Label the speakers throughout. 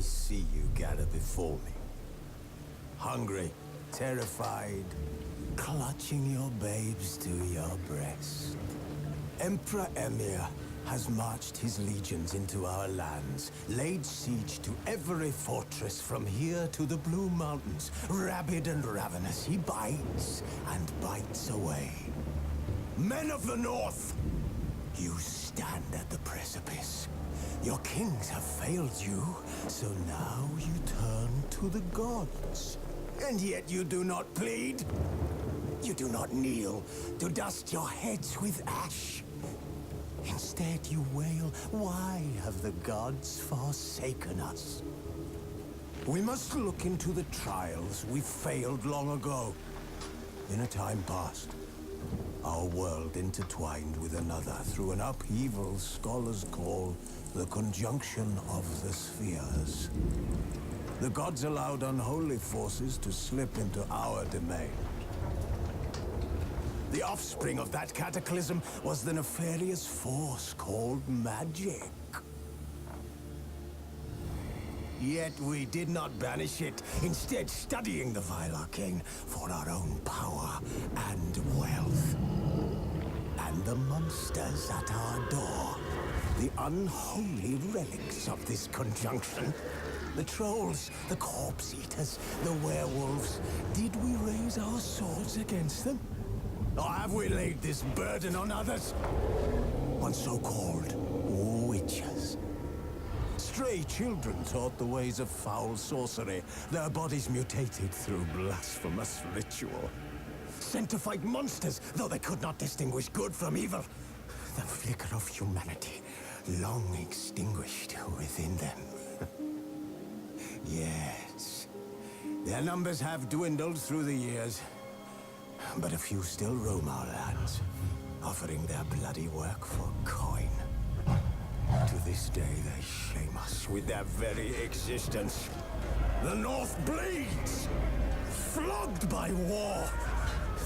Speaker 1: see you gather before me. Hungry, terrified, clutching your babes to your breast. Emperor Emir has marched his legions into our lands, laid siege to every fortress from here to the Blue Mountains. Rabid and ravenous, he bites and bites away. Men of the North, you stand at the precipice. Your kings have failed you, so now you turn to the gods. And yet you do not plead. You do not kneel to dust your heads with ash. Instead you wail, why have the gods forsaken us? We must look into the trials we failed long ago. In a time past, our world intertwined with another through an upheaval scholars call the conjunction of the spheres. The gods allowed unholy forces to slip into our domain. The offspring of that cataclysm was the nefarious force called magic. Yet we did not banish it, instead studying the vile arcane for our own power and wealth. And the monsters at our door, the unholy relics of this conjunction. The trolls, the corpse eaters, the werewolves. Did we raise our swords against them? Or have we laid this burden on others? On so-called witches. Stray children taught the ways of foul sorcery, their bodies mutated through blasphemous ritual. Sent to fight monsters, though they could not distinguish good from evil. The flicker of humanity, long extinguished within them. Yes, their numbers have dwindled through the years. But a few still roam our lands, offering their bloody work for coin. To this day, they shame us with their very existence. The North bleeds, flogged by war.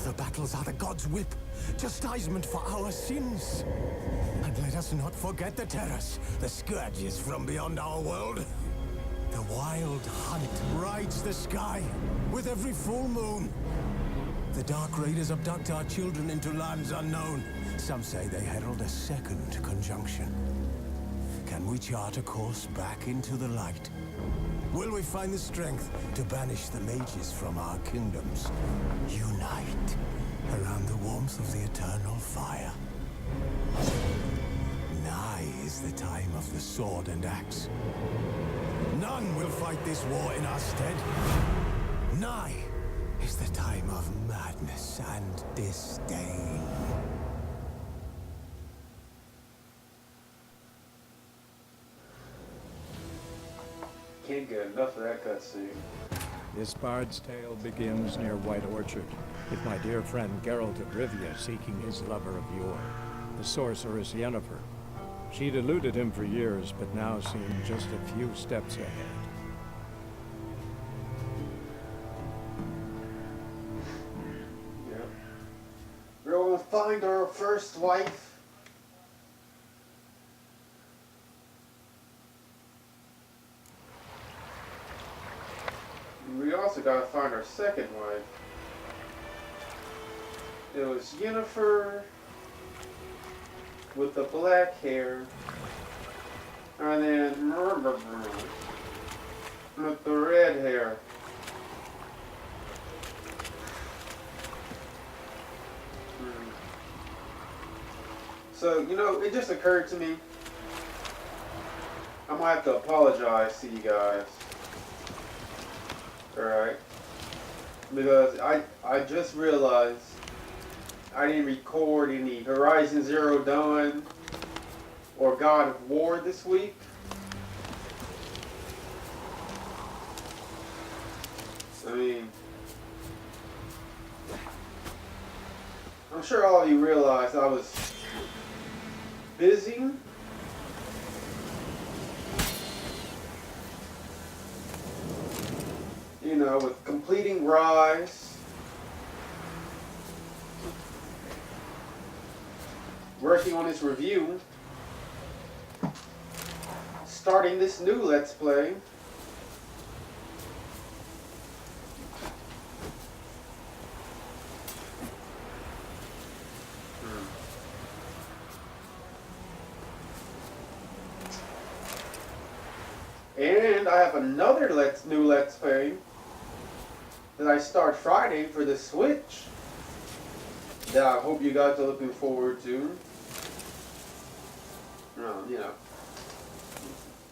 Speaker 1: The battles are the gods' whip, chastisement for our sins. And let us not forget the terrors, the scourges from beyond our world. The wild hunt rides the sky with every full moon. The Dark Raiders abduct our children into lands unknown. Some say they herald a second conjunction. Can we chart a course back into the light? Will we find the strength to banish the mages from our kingdoms? Unite around the warmth of the eternal fire. Nigh is the time of the sword and axe. None will fight this war in our stead. Nigh is the time of madness and disdain.
Speaker 2: Can't get enough of that cutscene.
Speaker 3: This bard's tale begins near White Orchard, with my dear friend Geralt of Rivia seeking his lover of yore, the sorceress Yennefer. She'd eluded him for years, but now seemed just a few steps ahead.
Speaker 2: We're gonna find our first wife. We also gotta find our second wife. It was Yennefer with the black hair, and then with the red hair. So, you know, it just occurred to me, I'm gonna have to apologize to you guys. Alright? Because I just realized I didn't record any Horizon Zero Dawn or God of War this week. I mean, I'm sure all of you realize I was busy. You know, with completing Rise, working on this review, starting this new Let's Play, And I have another new Let's Play that I start Friday for the Switch that I hope you guys are looking forward to. You know,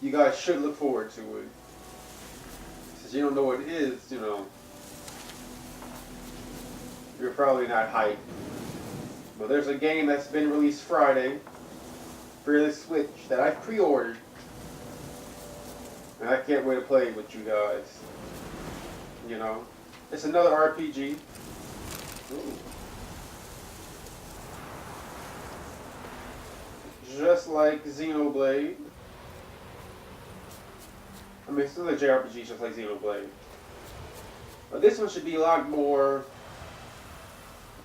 Speaker 2: you guys should look forward to it. Since you don't know what it is, you know, you're probably not hyped. But there's a game that's been released Friday for the Switch that I pre-ordered. And I can't wait to play it with you guys. You know, it's another RPG. Ooh. Just like Xenoblade. I mean, it's another JRPG just like Xenoblade. But this one should be a lot more,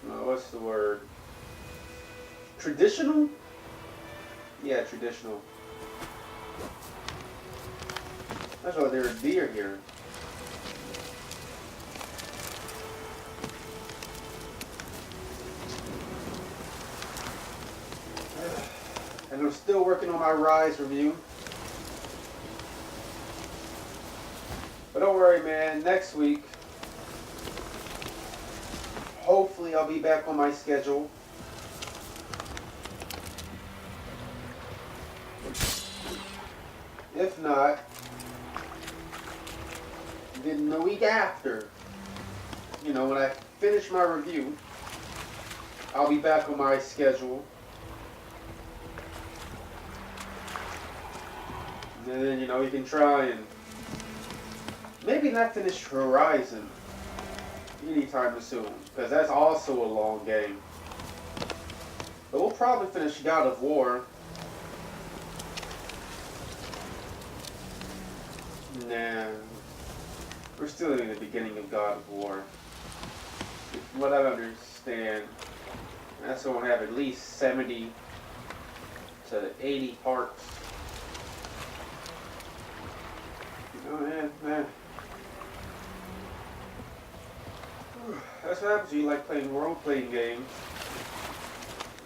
Speaker 2: what's the word? Traditional? Yeah, traditional. That's why there are deer here. And I'm still working on my Rise review. But don't worry, man. Next week, hopefully I'll be back on my schedule. If not, then the week after, you know, when I finish my review, I'll be back on my schedule. And then, you know, we can try and maybe not finish Horizon anytime soon, because that's also a long game. But we'll probably finish God of War. Nah, we're still in the beginning of God of War. From what I understand, that's going to have at least 70 to 80 parts. Oh man. That's what happens when you like playing role-playing games.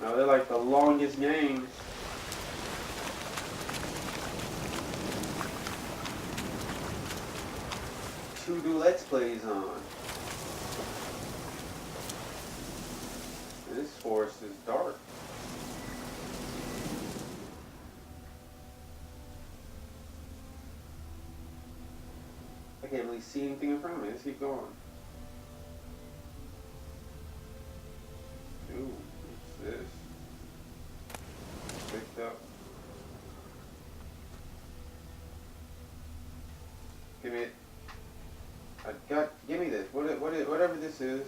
Speaker 2: No, they're like the longest games. To do Let's Plays on. And this forest is dark. I can't really see anything in front of me. Let's keep going. Ooh, what's this? Picked up. Give me it. Give me this. Whatever this is.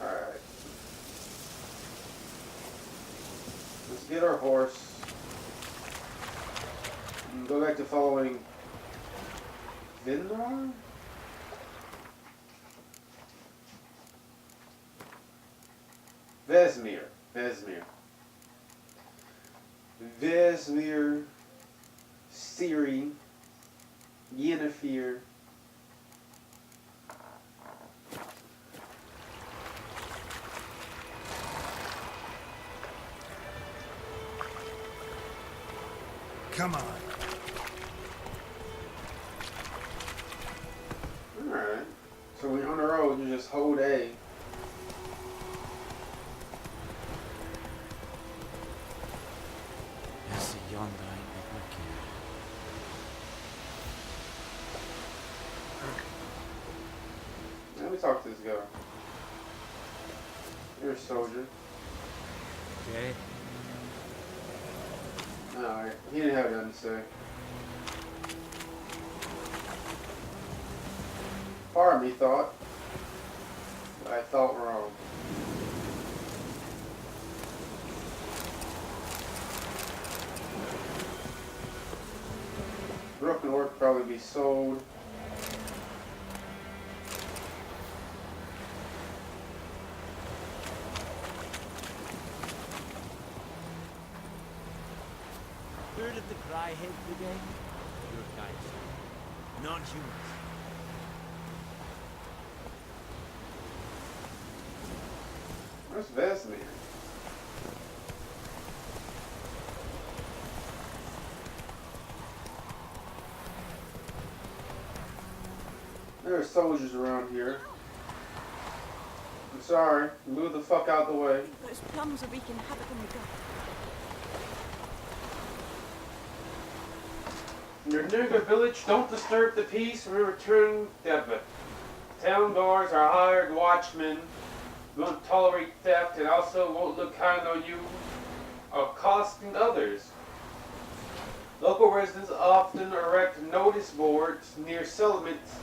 Speaker 2: Alright. Let's get our horse. And go back to following Vindor? Vesmir, Ciri, Yennefer.
Speaker 1: Come on.
Speaker 2: Alright. So when you're on the road, you just hold A. Let me talk to this guy. You're a soldier.
Speaker 4: Okay.
Speaker 2: Alright, he didn't have nothing to say. Part of me thought, but I thought wrong. Broken work probably be sold.
Speaker 4: Heard of the Cryhead Brigade? Your guys. Non-humans.
Speaker 2: Where's Vesmir? There are soldiers around here. I'm sorry. Move the fuck out the way.
Speaker 5: Those plums are wreaking havoc on the gut.
Speaker 2: You're near the village. Don't disturb the peace. We're returning debit. Town guards are hired watchmen. Won't tolerate theft and also won't look kind on you, accosting others. Local residents often erect notice boards near settlements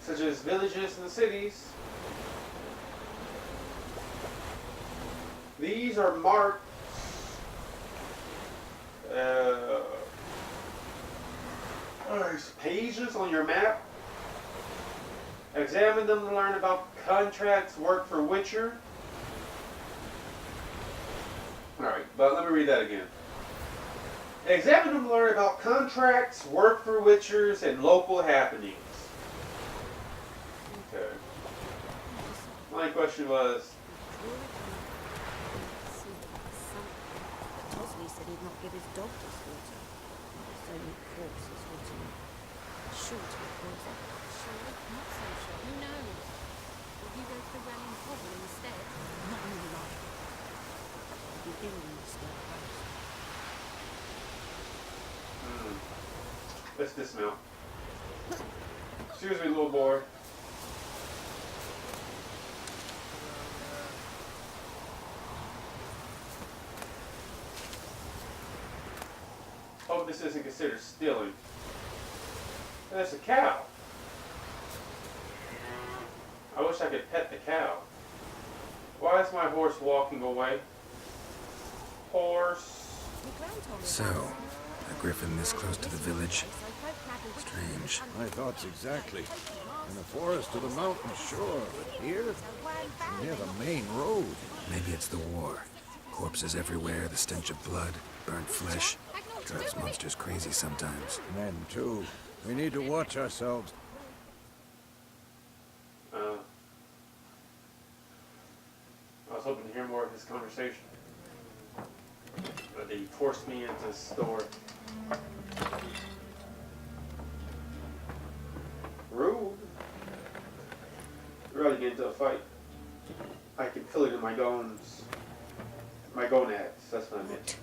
Speaker 2: such as villages and cities. These are marked pages on your map. Examine them to learn about contracts, work for Witcher. Alright, but let me read that again. Examine them to learn about contracts, work for Witchers, and local happenings. Okay. My question was...
Speaker 5: Tosley said he'd not give his dog this water. So many corpses rotting. Sure to be poison.
Speaker 6: Sure, not so sure. Who knows? Will you go for the running hobble instead?
Speaker 5: Not in the life. I'll be ill in the skirt first.
Speaker 2: Let's dismount. Excuse me, little boy. Hope this isn't considered stealing. That's a cow. I wish I could pet the cow. Why is my horse walking away? Horse.
Speaker 7: So, a griffin this close to the village? Strange.
Speaker 3: My thoughts exactly. In the forest or the mountain, sure, but here, near the main road.
Speaker 7: Maybe it's the war. Corpses everywhere, the stench of blood, burnt flesh. Drives monsters crazy sometimes.
Speaker 3: Men, too. We need to watch ourselves.
Speaker 2: I was hoping to hear more of this conversation. But they forced me into the store. Rude. We're ready to get into a fight. I can feel it in my gones. My gonads, that's what I meant.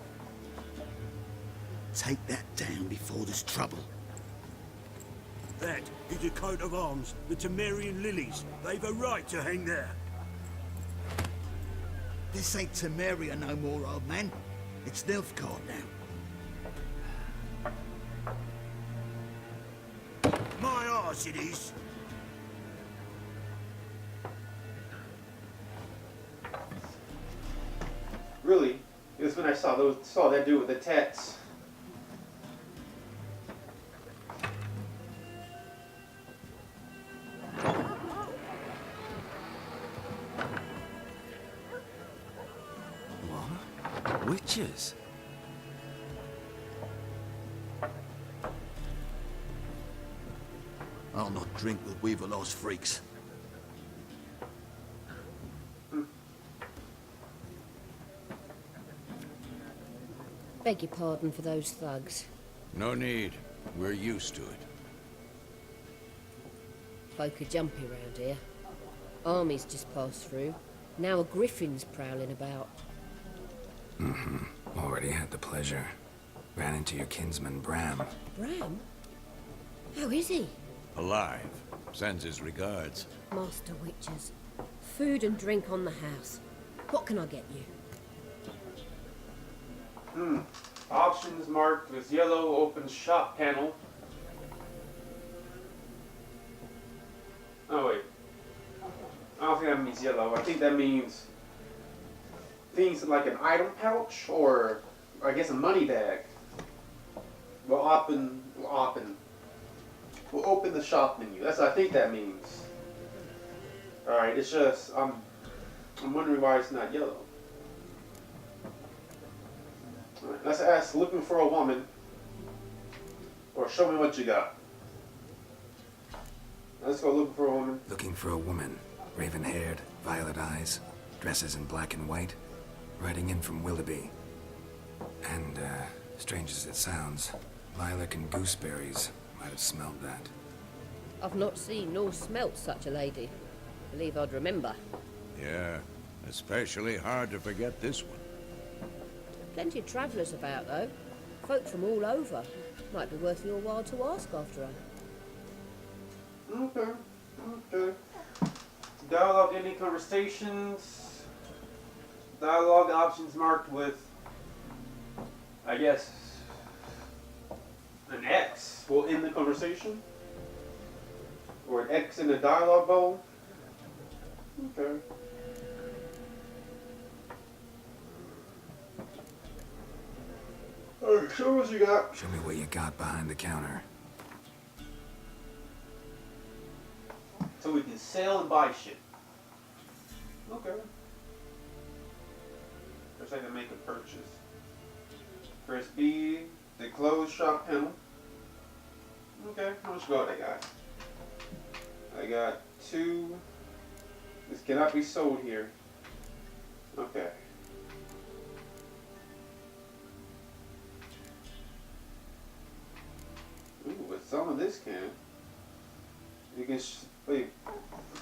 Speaker 8: Take that down before there's trouble.
Speaker 9: That is a coat of arms, the Temerian lilies. They've a right to hang there.
Speaker 8: This ain't Temeria no more, old man. It's Nilfgaard now.
Speaker 9: My arse it is.
Speaker 2: Really, it was when I saw that dude with the tats.
Speaker 7: What? Witches?
Speaker 8: I'll not drink with Weaverlost freaks.
Speaker 10: Beg your pardon for those thugs.
Speaker 3: No need. We're used to it.
Speaker 10: Folk are jumpy round here. Armies just passed through. Now a griffin's prowling about.
Speaker 7: Already had the pleasure. Ran into your kinsman, Bram.
Speaker 10: Bram? How is he?
Speaker 3: Alive. Sends his regards.
Speaker 10: Master Witchers. Food and drink on the house. What can I get you?
Speaker 2: Options marked with yellow open shop panel. Oh wait. I don't think that means yellow. I think that means things like an item pouch or I guess a money bag. We'll open the shop menu. That's what I think that means. Alright, it's just I'm wondering why it's not yellow. Alright, let's ask looking for a woman. Or show me what you got. Let's go looking for a woman.
Speaker 7: Looking for a woman. Raven-haired, violet eyes, dresses in black and white. Riding in from Willoughby. And, strange as it sounds, lilac and gooseberries might have smelled that.
Speaker 10: I've not seen nor smelt such a lady. Believe I'd remember.
Speaker 11: Yeah, especially hard to forget this one.
Speaker 10: Plenty of travellers about, though. Folk from all over. Might be worth your while to ask after her.
Speaker 2: Okay. Okay. Dialogue ending conversations. Dialogue options marked with, I guess, an X will end the conversation. Or an X in the dialogue bowl. Okay. Alright, show me what you got.
Speaker 7: Show me what you got behind the counter.
Speaker 2: So we can sell and buy shit. Okay. First I can make a purchase. Press B, the close shop panel. Okay, how much gold I got? I got 2. This cannot be sold here. Okay. Ooh, but some of this can. You can wait.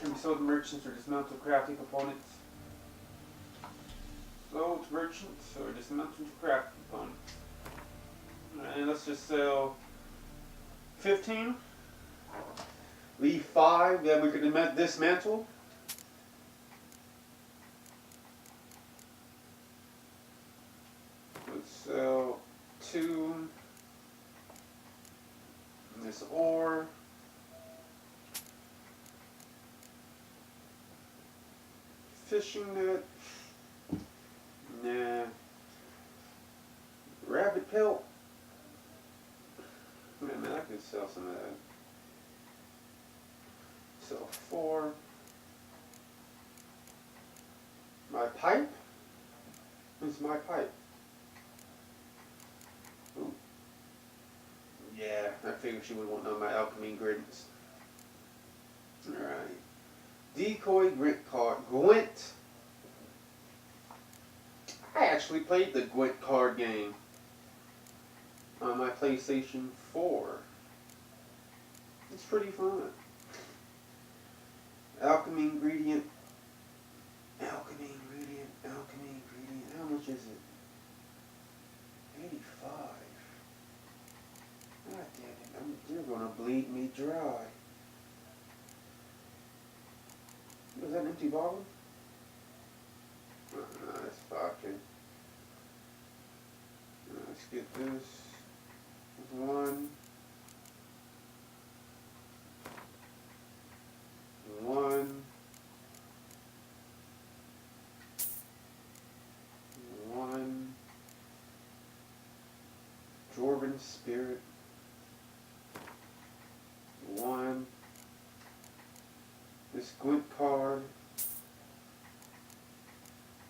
Speaker 2: Can be sold to merchants or dismantled crafting components. Sold to merchants or dismantled crafting components. And let's just sell 15. Leave 5 that we can dismantle. Let's sell 2. This ore. Fishing net. Nah. Rabbit pelt. Man, I could sell some of that. Sell 4. My pipe? Where's my pipe? Ooh. Yeah, I figured she would want none of my alchemy ingredients. Alright. Decoy Gwent. I actually played the Gwent card game on my PlayStation 4. It's pretty fun. Alchemy ingredient. Alchemy ingredient. How much is it? 85. God damn it. You're gonna bleed me dry. Was that an empty bottle? No, that's vodka. Let's get this. 1. 1. 1. Dwarven Spirit. 1. This Gwent card.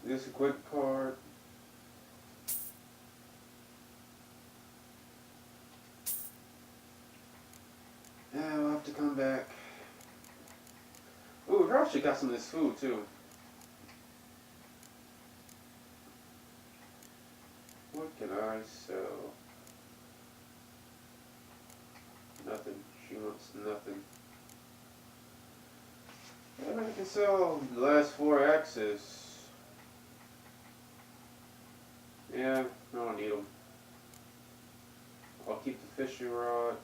Speaker 2: This Gwent card. Yeah, we'll have to come back. Ooh, we probably should got some of this food too. What can I sell? Nothing. She wants nothing. Yeah, I can sell the last 4 axes. Yeah, I don't need them. I'll keep the fishing rod.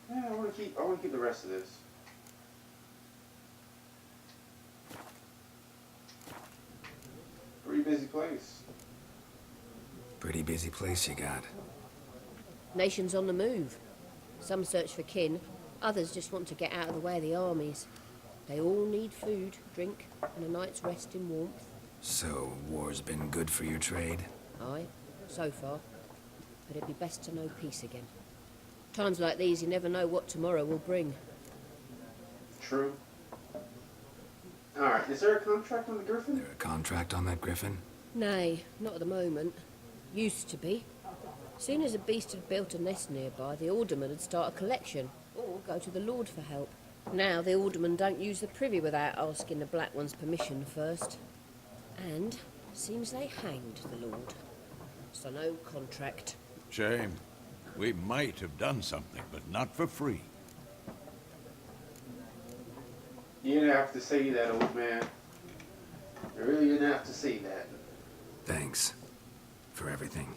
Speaker 2: Yeah, I want to keep the rest of this. Pretty busy place.
Speaker 7: Pretty busy place you got.
Speaker 10: Nations on the move. Some search for kin, others just want to get out of the way of the armies. They all need food, drink, and a night's rest in warmth.
Speaker 7: So, war's been good for your trade?
Speaker 10: Aye, so far. But it'd be best to know peace again. Times like these, you never know what tomorrow will bring.
Speaker 2: True. Alright, is there a contract on the Griffin?
Speaker 7: There a contract on that Griffin?
Speaker 10: Nay, not at the moment. Used to be. Soon as a beast had built a nest nearby, the alderman would start a collection, or go to the Lord for help. Now the aldermen don't use the privy without asking the Black One's permission first. And Seems they hanged the Lord. So no contract.
Speaker 11: Shame. We might have done something, but not for free.
Speaker 2: You didn't have to say that, old man. You really didn't have to say that.
Speaker 7: Thanks for everything.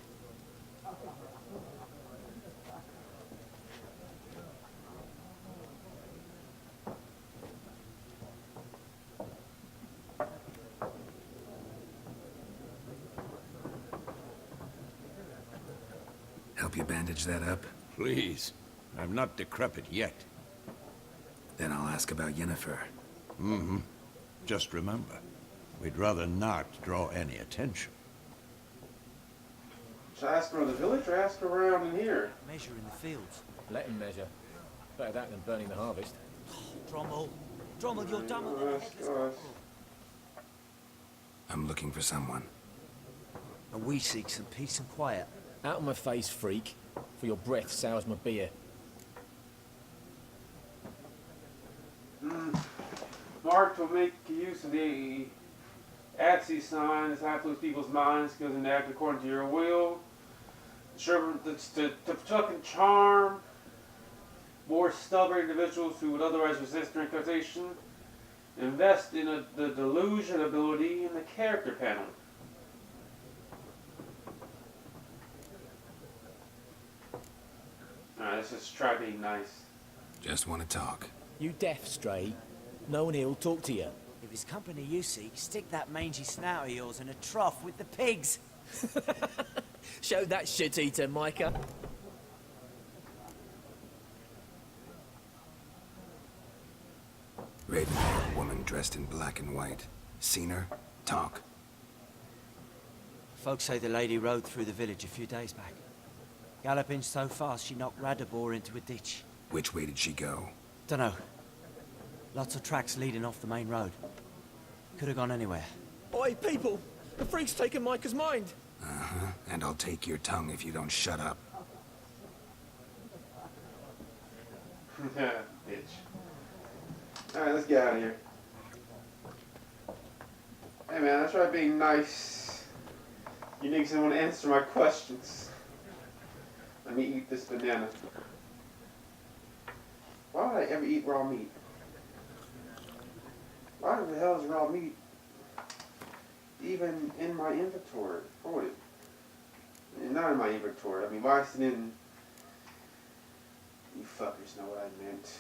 Speaker 7: Help you bandage that up?
Speaker 11: Please. I'm not decrepit yet.
Speaker 7: Then I'll ask about Yennefer.
Speaker 11: Mm-hmm. Just remember, we'd rather not draw any attention.
Speaker 2: Should I ask around the village or ask around in here?
Speaker 4: Measure in the fields.
Speaker 12: Let him measure. Better that than burning the harvest.
Speaker 4: Drommel. Drommel, you're dumber than a headless cockerel.
Speaker 7: I'm looking for someone.
Speaker 4: And we seek some peace and quiet.
Speaker 12: Out of my face, freak. For your breath sours my beer.
Speaker 2: Mark will make use of the Atsy sign to influence people's minds, skills, and act according to your will. To fucking charm more stubborn individuals who would otherwise resist their incantation. Invest in the delusion ability in the character panel. Alright, let's just try being nice.
Speaker 7: Just want to talk.
Speaker 12: You deaf, Stray? No one here'll talk to you.
Speaker 4: If it's company you seek, stick that mangy snout of yours in a trough with the pigs.
Speaker 12: Show that shit-eater, Micah.
Speaker 7: Raven-haired woman dressed in black and white. Seen her? Talk.
Speaker 4: Folks say the lady rode through the village a few days back. Galloping so fast she knocked Radabor into a ditch.
Speaker 7: Which way did she go?
Speaker 4: Dunno. Lots of tracks leading off the main road. Could have gone anywhere.
Speaker 12: Oi, people! The freak's taken Micah's mind!
Speaker 7: Uh-huh. And I'll take your tongue if you don't shut up.
Speaker 2: Bitch. Alright, let's get out of here. Hey man, I tried being nice. You niggas didn't want to answer my questions. Let me eat this banana. Why would I ever eat raw meat? Why the hell is raw meat even in my inventory? For it? Not in my inventory. I mean, why is it in... You fuckers know what I meant.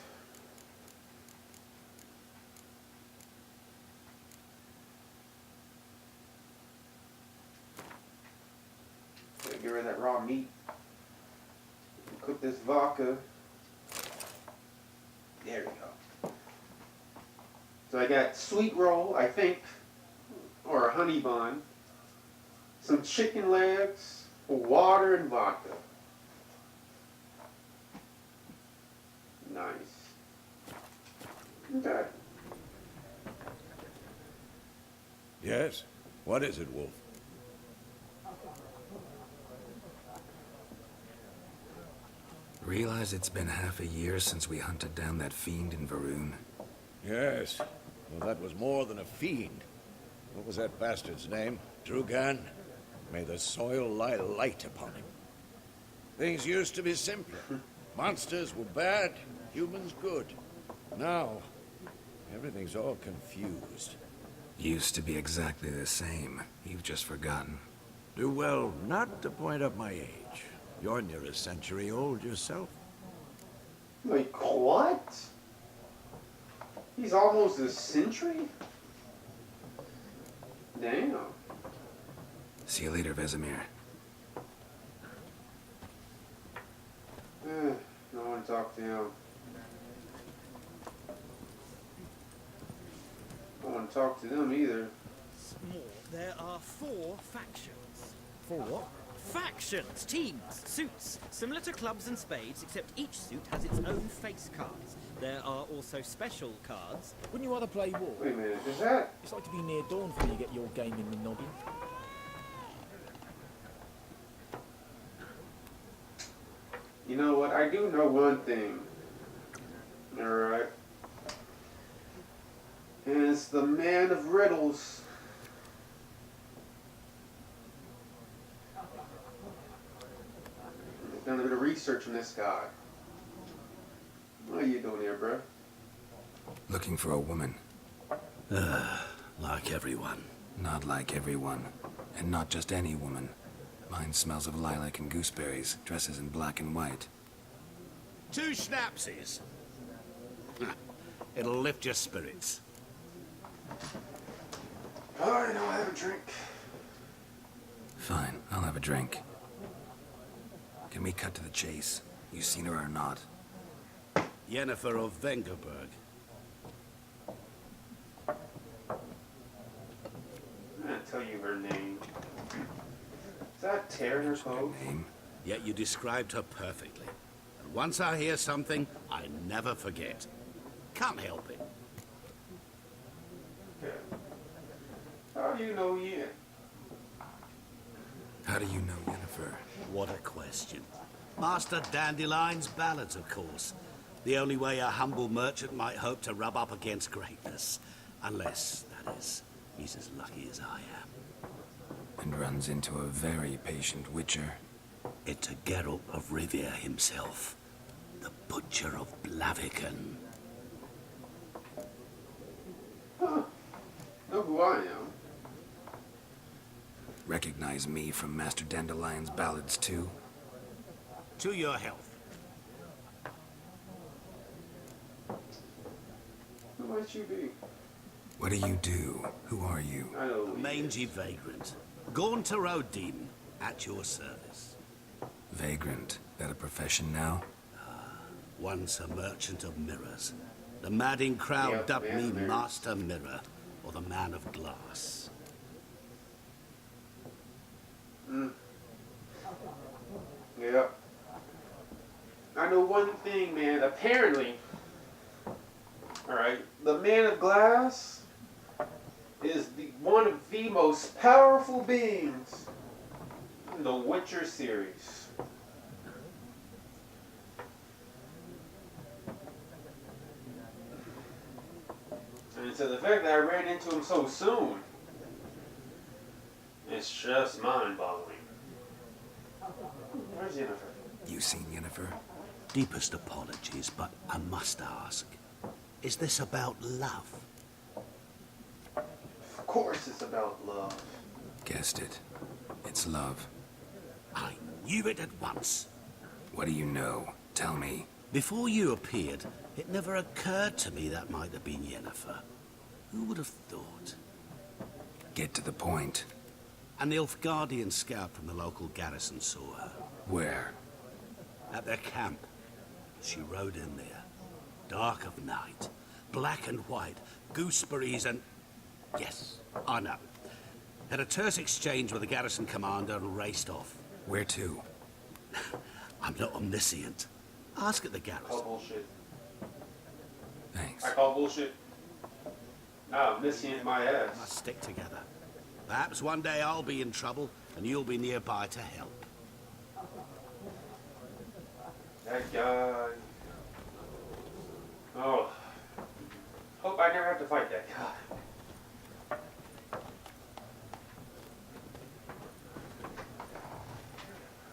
Speaker 2: Gotta get rid of that raw meat. Cook this vodka. There we go. So I got sweet roll, I think, or a honey bun, some chicken legs, water, and vodka. Nice. Okay.
Speaker 11: Yes? What is it, Wolf?
Speaker 7: Realize it's been half a year since we hunted down that fiend in Varun?
Speaker 11: Yes. Well, that was more than a fiend. What was that bastard's name? Drugan? May the soil lie light upon him. Things used to be simpler. Monsters were bad, humans good. Now, everything's all confused.
Speaker 7: Used to be exactly the same. You've just forgotten.
Speaker 11: Do well not to point up my age. You're near a century old yourself.
Speaker 2: Like, what? He's almost a century? Damn.
Speaker 7: See you later, Vesemir.
Speaker 2: I want to talk to him. I don't want to talk to them either.
Speaker 13: More. There are 4 factions.
Speaker 12: 4 what?
Speaker 13: Factions, teams, suits, similar to clubs and spades, except each suit has its own face cards. There are also special cards.
Speaker 12: Wouldn't you rather play war?
Speaker 2: Wait a minute, is that?
Speaker 12: It's like to be near dawn before you get your game in the noggin.
Speaker 2: You know what? I do know one thing. Alright. And it's the man of riddles. done a bit of research on this guy. What are you doing here, bro?
Speaker 7: Looking for a woman.
Speaker 9: Like everyone.
Speaker 7: Not like everyone. And not just any woman. Mine smells of lilac and gooseberries, dresses in black and white.
Speaker 9: 2 schnapsies. It'll lift your spirits.
Speaker 2: Alright, I'll have a drink.
Speaker 7: Fine, I'll have a drink. Can we cut to the chase? You seen her or not?
Speaker 9: Yennefer of Vengerberg.
Speaker 2: I'm gonna tell you her name. Is that Turner Cove?
Speaker 7: Name?
Speaker 9: Yet you described her perfectly. And once I hear something, I never forget. Can't help it.
Speaker 2: Okay. How do you know Yen?
Speaker 7: How do you know Yennefer?
Speaker 9: What a question. Master Dandelion's ballads, of course. The only way a humble merchant might hope to rub up against greatness. Unless, that is, he's as lucky as I am.
Speaker 7: And runs into a very patient witcher.
Speaker 9: It's a Geralt of Rivia himself. The Butcher of Blaviken.
Speaker 2: Huh. Know who I am.
Speaker 7: Recognize me from Master Dandelion's ballads too?
Speaker 9: To your health.
Speaker 2: Who might you be?
Speaker 7: What do you do? Who are you?
Speaker 2: I know who
Speaker 9: A
Speaker 2: he
Speaker 9: mangy
Speaker 2: is.
Speaker 9: vagrant. Gone to Rodim, at your service.
Speaker 7: Vagrant. That a profession now?
Speaker 9: Once a merchant of mirrors. The madding crowd
Speaker 2: Yep,
Speaker 9: dubbed me
Speaker 2: man,
Speaker 9: Master Mirror, or the Man of Glass.
Speaker 2: Yeah. I know one thing, man. Apparently, alright, the Man of Glass is one of the most powerful beings in the Witcher series. And so the fact that I ran into him so soon, it's just mind-boggling. Where's Yennefer?
Speaker 7: You seen Yennefer?
Speaker 9: Deepest apologies, but I must ask. Is this about love?
Speaker 2: Of course it's about love.
Speaker 7: Guessed it. It's love.
Speaker 9: I knew it at once.
Speaker 7: What do you know? Tell me.
Speaker 9: Before you appeared, it never occurred to me that might have been Yennefer. Who would have thought?
Speaker 7: Get to the point.
Speaker 9: A Nilfgaardian scout from the local garrison saw her.
Speaker 7: Where?
Speaker 9: At their camp. She rode in there. Dark of night. Black and white. Gooseberries and... Yes, I know. Had a terse exchange with the garrison commander and raced off.
Speaker 7: Where to?
Speaker 9: I'm not omniscient. Ask at the garrison.
Speaker 2: I call bullshit.
Speaker 7: Thanks.
Speaker 2: I call bullshit. I'm missing my ass.
Speaker 9: Must stick together. Perhaps one day I'll be in trouble and you'll be nearby to help.
Speaker 2: That guy. Oh. Hope I never have to fight that guy.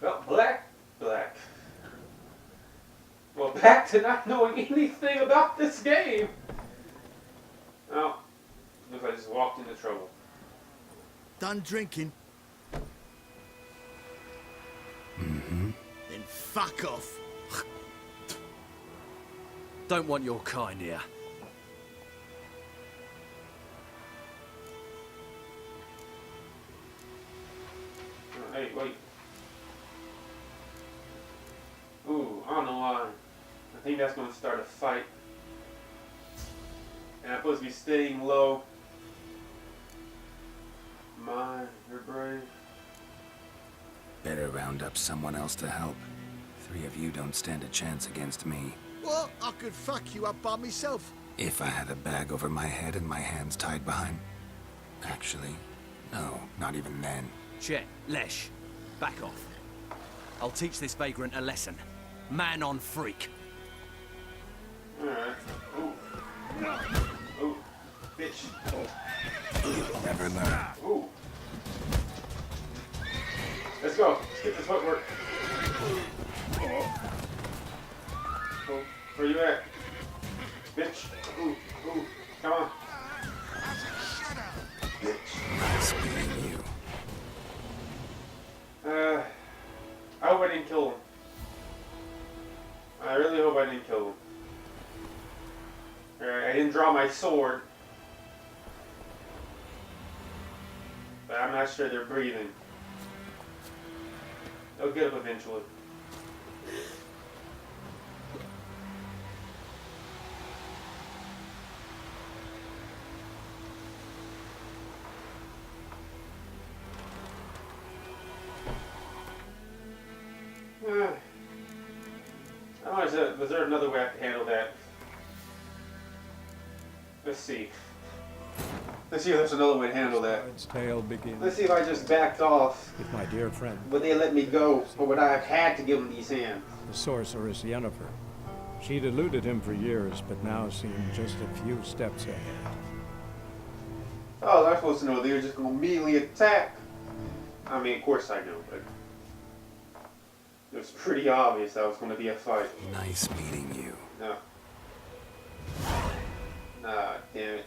Speaker 2: Well, black. Well, back to not knowing anything about this game. Oh, looks like I just walked into trouble.
Speaker 8: Done drinking?
Speaker 7: Mm-hmm.
Speaker 8: Then fuck off.
Speaker 12: Don't want your kind here.
Speaker 2: Oh, hey, wait. Ooh, I don't know why. I think that's going to start a fight. And I'm supposed to be staying low. You're brave.
Speaker 7: Better round up someone else to help. 3 of you don't stand a chance against me.
Speaker 8: What? I could fuck you up by myself.
Speaker 7: If I had a bag over my head and my hands tied behind... Actually, no, not even then.
Speaker 12: Chet, Lesh, back off. I'll teach this vagrant a lesson. Man on freak.
Speaker 2: Alright. Ooh. Ooh. Bitch.
Speaker 7: Never learn.
Speaker 2: Ooh. Let's go. Let's get this footwork. Oh, where you at? Bitch. Ooh, ooh, come on. Bitch.
Speaker 7: Nice meeting you.
Speaker 2: I hope I didn't kill him. I really hope I didn't kill him. Alright, I didn't draw my sword. But I'm not sure they're breathing. They'll get up eventually. I don't know, was there another way I could handle that? Let's see. Let's see if there's another way to handle that.
Speaker 3: Its tale begins.
Speaker 2: Let's see if I just backed off.
Speaker 3: With my dear friend.
Speaker 2: Would they let me go, or would I have had to give them these hands?
Speaker 3: The sorceress Yennefer. She'd eluded him for years, but now seemed just a few steps ahead.
Speaker 2: Oh, I was supposed to know they were just going to immediately attack. I mean, of course I know, but it was pretty obvious that was going to be a fight.
Speaker 7: Nice meeting you.
Speaker 2: No. Nah, damn it.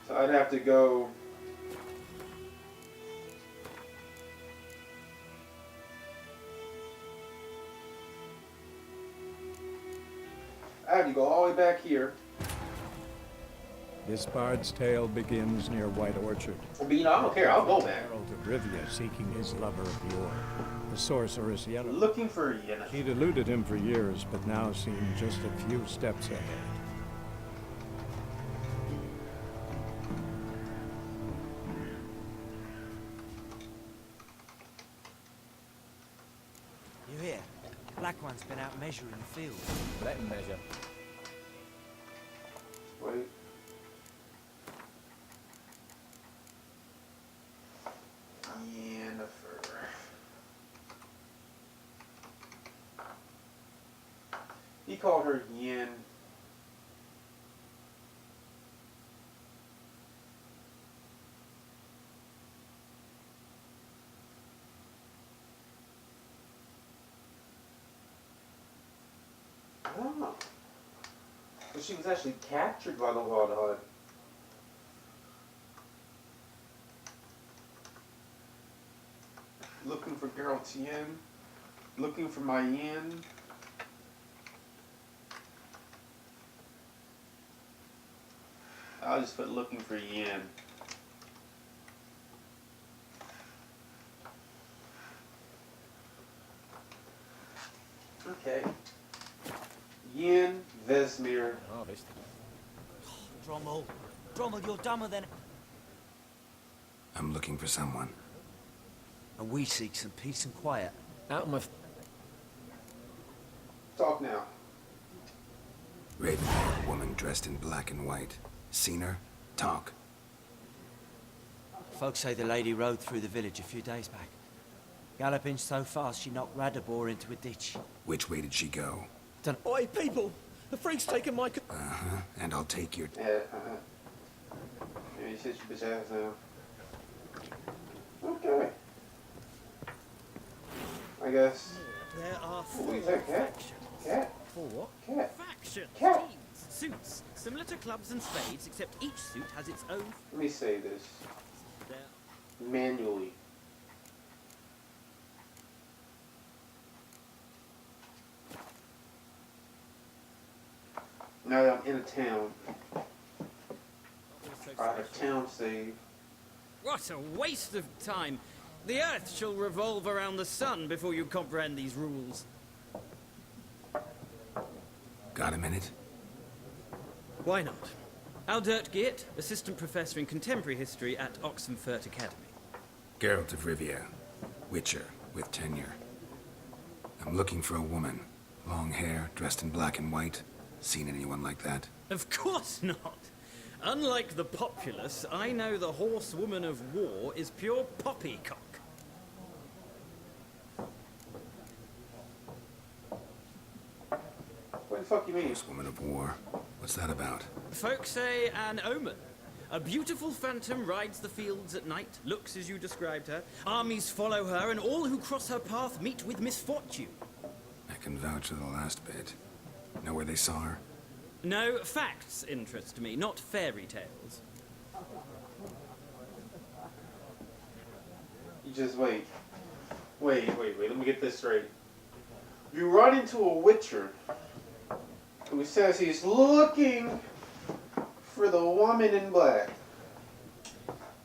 Speaker 2: So I'd have to go. I have to go all the way back here.
Speaker 3: This bard's tale begins near White Orchard.
Speaker 2: But you know, I don't care. I'll go back.
Speaker 3: Geralt of Rivia seeking his lover of yore, the sorceress Yennefer.
Speaker 2: Looking for Yennefer.
Speaker 3: She'd eluded him for years, but now seemed just a few steps ahead.
Speaker 4: You hear? Black One's been out measuring the field.
Speaker 12: Let him measure.
Speaker 2: Wait. Yennefer. He called her Yen. Oh. So she was actually captured by the Wild Hunt. Looking for Geralt's Yen. Looking for my Yen. I'll just put looking for Yen. Okay. Yen Vesmir.
Speaker 12: Harvest.
Speaker 4: Drommel. Drommel, you're dumber than...
Speaker 7: I'm looking for someone.
Speaker 4: And we seek some peace and quiet.
Speaker 12: Out of my...
Speaker 2: Talk now.
Speaker 7: Raven-haired woman dressed in black and white. Seen her? Talk.
Speaker 4: Folks say the lady rode through the village a few days back. Galloping so fast she knocked Radabor into a ditch.
Speaker 7: Which way did she go?
Speaker 12: Oi, people! The freak's taken my...
Speaker 7: Uh-huh. And I'll take your...
Speaker 2: Yeah, Maybe sit your bitch ass down. Okay. I guess.
Speaker 13: There are
Speaker 2: What do you
Speaker 13: four
Speaker 2: think, cat?
Speaker 13: factions.
Speaker 2: Cat?
Speaker 13: Four what?
Speaker 2: Cat.
Speaker 13: Factions.
Speaker 2: Cat.
Speaker 13: Teams. Suits. Similar to clubs and spades, except each suit has its own...
Speaker 2: Let me say this.
Speaker 13: There...
Speaker 2: Manually. Now that I'm in a town, I have a town save.
Speaker 13: What a waste of time! The Earth shall revolve around the sun before you comprehend these rules.
Speaker 7: Got a minute?
Speaker 13: Why not? D.W.G, Assistant Professor in Contemporary History at Oxenfurt Academy.
Speaker 7: Geralt of Rivia. Witcher, with tenure. I'm looking for a woman. Long hair, dressed in black and white. Seen anyone like that?
Speaker 13: Of course not! Unlike the populace, I know the horsewoman of war is pure poppycock.
Speaker 2: What the fuck you mean?
Speaker 7: Horsewoman of war. What's that about?
Speaker 13: Folks say an omen. A beautiful phantom rides the fields at night, looks as you described her. Armies follow her, and all who cross her path meet with misfortune.
Speaker 7: I can vouch for the last bit. Know where they saw her?
Speaker 13: No, facts interest me, not fairy tales.
Speaker 2: You just wait. Wait, let me get this straight. You run into a witcher who says he's looking for the woman in black.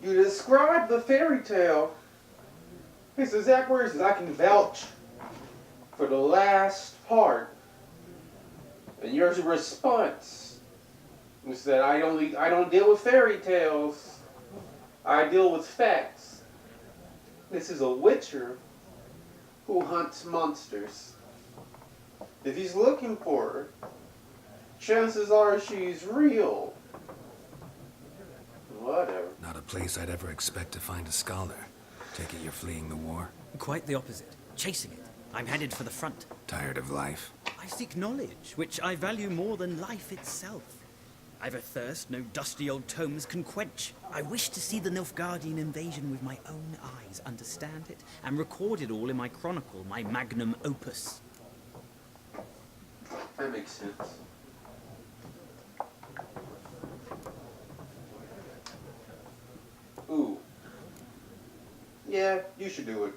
Speaker 2: You describe the fairy tale. His exact words is, I can vouch for the last part. And your response was that I don't deal with fairy tales. I deal with facts. This is a witcher who hunts monsters. If he's looking for her, chances are she's real. Whatever.
Speaker 7: Not a place I'd ever expect to find a scholar. Take it you're fleeing the war?
Speaker 13: Quite the opposite. Chasing it. I'm headed for the front.
Speaker 7: Tired of life?
Speaker 13: I seek knowledge, which I value more than life itself. I've a thirst no dusty old tomes can quench. I wish to see the Nilfgaardian invasion with my own eyes, understand it, and record it all in my chronicle, my magnum opus.
Speaker 2: That makes sense. Ooh. Yeah, you should do it.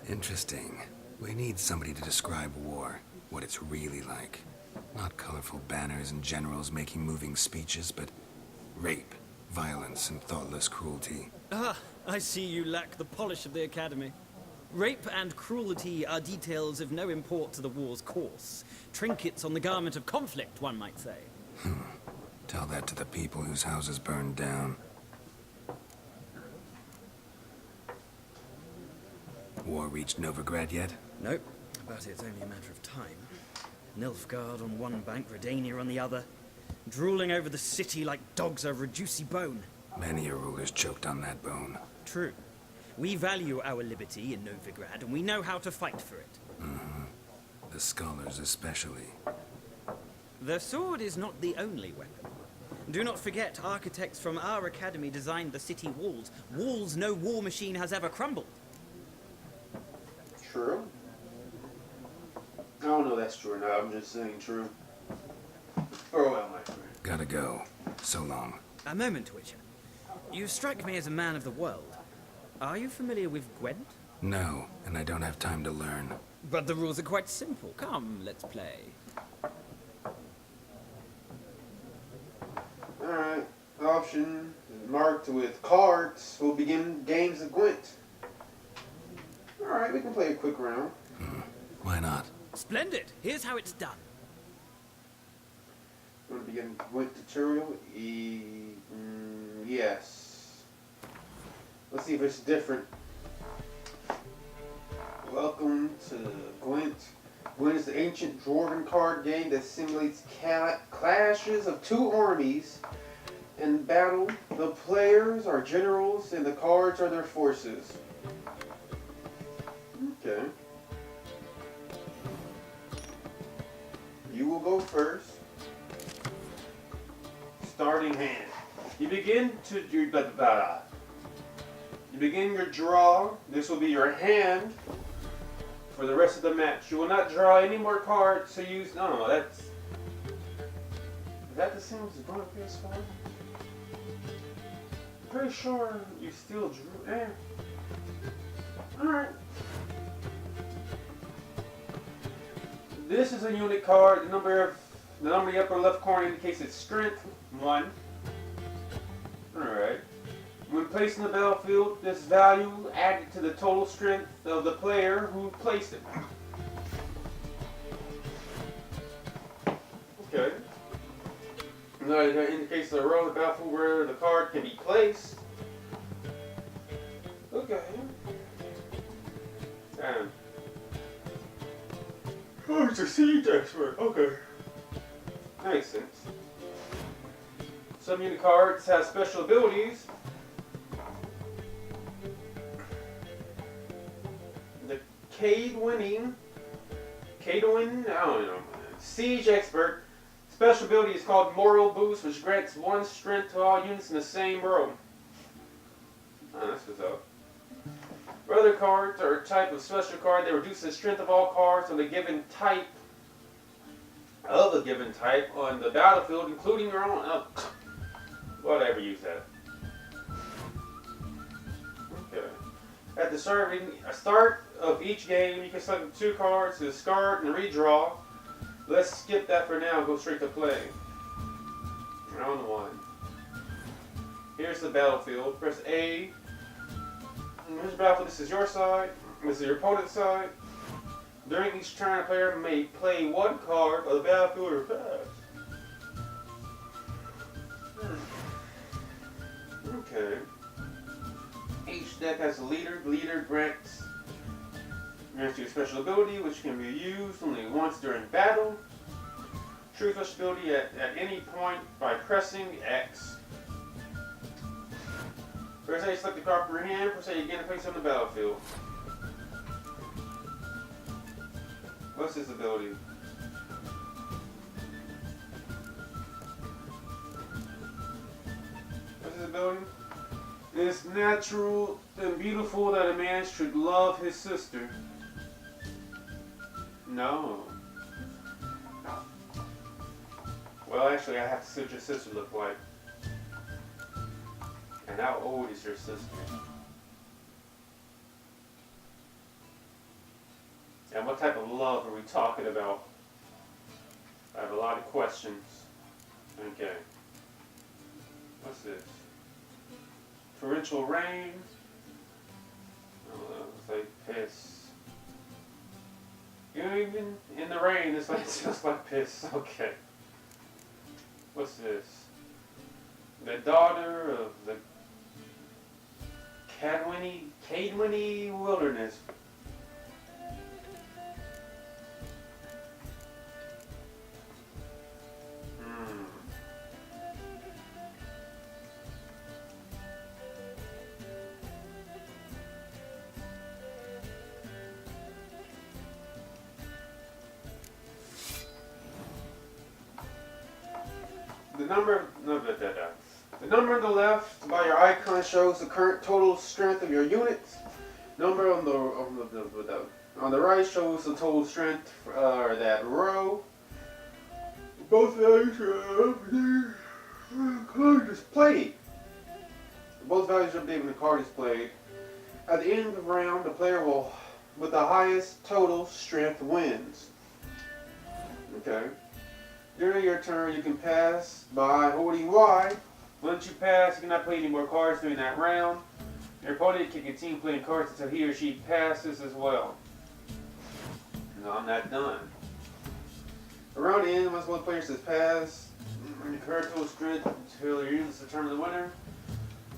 Speaker 7: Interesting. We need somebody to describe war, what it's really like. Not colorful banners and generals making moving speeches, but rape, violence, and thoughtless cruelty.
Speaker 13: Ah, I see you lack the polish of the Academy. Rape and cruelty are details of no import to the war's course. Trinkets on the garment of conflict, one might say.
Speaker 7: Tell that to the people whose houses burned down. War reached Novigrad yet?
Speaker 13: Nope, but it's only a matter of time. Nilfgaard on one bank, Redania on the other. Drooling over the city like dogs over a juicy bone.
Speaker 7: Many a ruler's choked on that bone.
Speaker 13: True. We value our liberty in Novigrad, and we know how to fight for it.
Speaker 7: The scholars especially.
Speaker 13: The sword is not the only weapon. Do not forget, architects from our academy designed the city walls. Walls no war machine has ever crumbled.
Speaker 2: True. I don't know if that's true or not. I'm just saying true. Or well, my friend.
Speaker 7: Gotta go. So long.
Speaker 13: A moment, Witcher. You strike me as a man of the world. Are you familiar with Gwent?
Speaker 7: No, and I don't have time to learn.
Speaker 13: But the rules are quite simple. Come, let's play.
Speaker 2: Alright. Option marked with cards will begin games of Gwent. Alright, we can play a quick round.
Speaker 7: Why not?
Speaker 13: Splendid! Here's how it's done.
Speaker 2: You want to begin Gwent tutorial? Yes. Let's see if it's different. Welcome to Gwent. Gwent is the ancient dwarven card game that simulates clashes of two armies in battle. The players are generals and the cards are their forces. Okay. You will go first. Starting hand. You begin your draw. This will be your hand for the rest of the match. You will not draw any more cards to use. No, that's. Is that the same as the Gwent PS4? Pretty sure you still drew. Alright. This is a unit card. The number in the upper left corner indicates its strength, 1. Alright. When placed in the battlefield, this value added to the total strength of the player who placed it. Okay. Now it indicates the row of the battlefield where the card can be placed. Okay. Oh, it's a siege expert. Okay. Makes sense. Some unit cards have special abilities. The Cadwin, I don't know. Siege expert. Special ability is called Moral Boost, which grants 1 strength to all units in the same row. Oh, that's what's up. Other cards are a type of special card that reduces the strength of all cards of a given type on the battlefield, including your own. Oh, whatever, use that. Okay. At the start of each game, you can select 2 cards to discard and redraw. Let's skip that for now and go straight to play. Round 1. Here's the battlefield. Press A. Here's the battlefield. This is your side. This is your opponent's side. During each turn, a player may play 1 card of the battlefield or pass. Okay. Each deck has a leader. The leader grants you a special ability, which can be used only once during battle. True special ability at any point by pressing X. Press A, select the card from your hand. Press A again to place it on the battlefield. What's his ability? What's his ability? It's natural and beautiful that a man should love his sister. No. Well, actually, I have to see what your sister look like. And how old is your sister? And what type of love are we talking about? I have a lot of questions. Okay. What's this? Torrential rain? Oh, it's like piss. Even in the rain, it's just like piss. Okay. What's this? The daughter of the Cadwini wilderness. The number on the left by your icon shows the current total strength of your units. Number on the right shows the total strength for that row. Both values are updated when the card is played. Both values are updated when the card is played. At the end of the round, the player with the highest total strength wins. Okay. During your turn, you can pass by holding Y. Once you pass, you cannot play any more cards during that round. Your opponent can continue playing cards until he or she passes as well. No, I'm not done. Around the end, once one player says pass, your current total strength until your units determine the winner.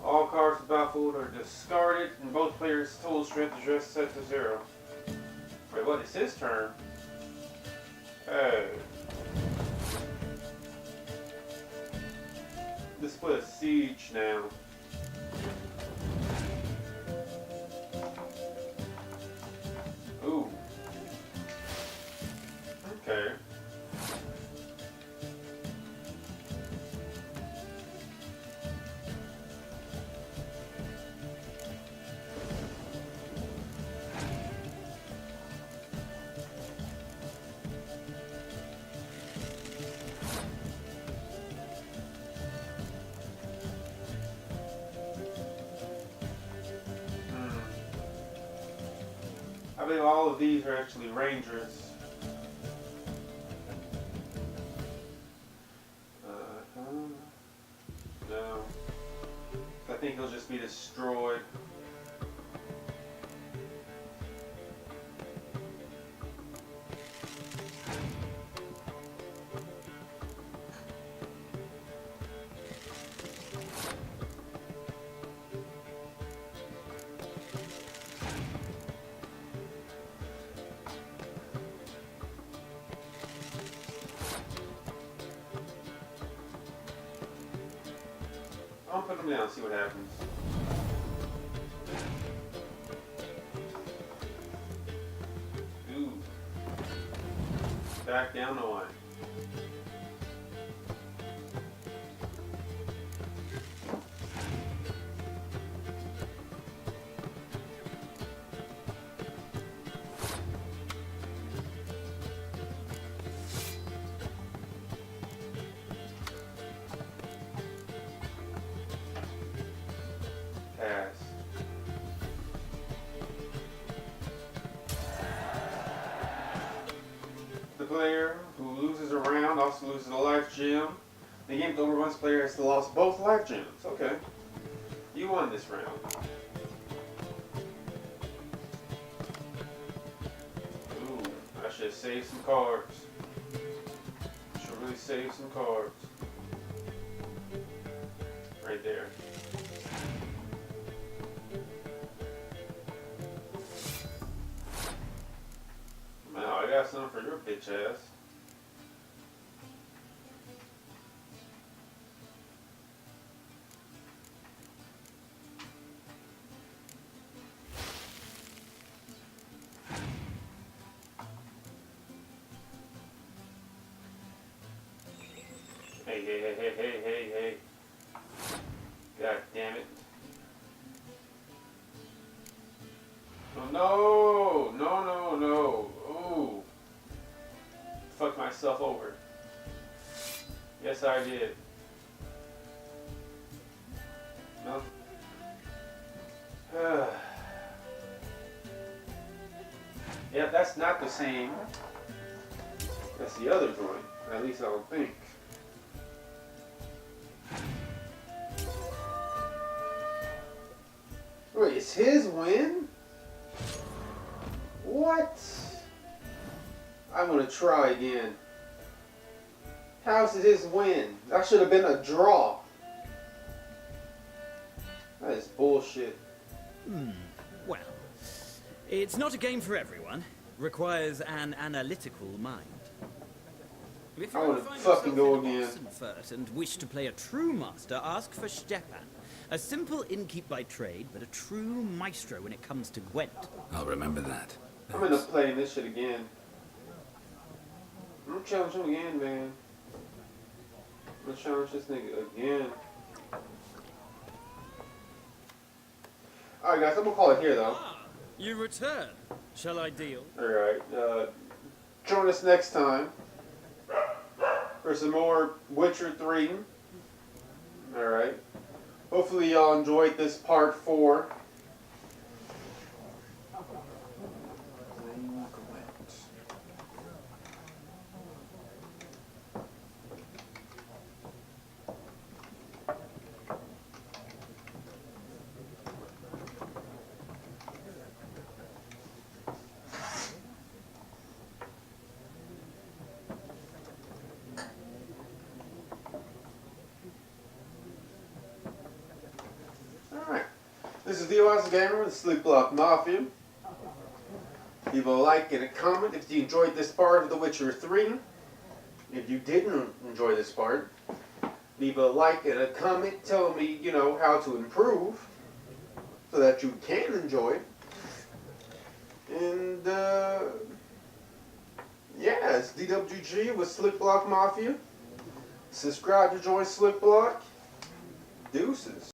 Speaker 2: All cards in the battlefield are discarded, and both players' total strength is just set to 0. Wait, what? It's his turn? Oh. Let's put a siege now. Ooh. Okay. I believe all of these are actually rangers. No. I think he'll just be destroyed. I'll put them down, see what happens. Ooh. Back down the line. once player has lost both life gems. Okay. You won this round. Ooh, I should save some cards. Should really save some cards. Right there. Now I got something for your bitch ass. Hey. God damn it. Oh, no. Ooh. Fucked myself over. Yes, I did. No. Yeah, that's not the same. That's the other joint. At least I don't think. Wait, it's his win? What? I'm gonna try again. How's it his win? That should have been a draw. That is bullshit.
Speaker 13: Well, it's not a game for everyone. Requires an analytical mind. If you
Speaker 2: I wanna
Speaker 13: find
Speaker 2: fucking
Speaker 13: yourself
Speaker 2: go
Speaker 13: in
Speaker 2: again.
Speaker 13: Oxenfurt and wish to play a true master, ask for Stepan. A simple innkeep by trade, but a true maestro when it comes to Gwent.
Speaker 7: I'll remember that.
Speaker 2: I'm gonna play this shit again. I'm gonna challenge him again, man. I'm gonna challenge this nigga again. Alright guys, I'm gonna call it here though.
Speaker 13: You return. Shall I deal?
Speaker 2: Alright, join us next time for some more Witcher 3. Alright. Hopefully y'all enjoyed this part 4. This is D.W.G Gamer with Slick Block Mafia. Leave a like and a comment if you enjoyed this part of The Witcher 3. If you didn't enjoy this part, leave a like and a comment telling me, you know, how to improve so that you can enjoy. And, yeah, it's D.W.G with Slick Block Mafia. Subscribe to join Slick Block. Deuces.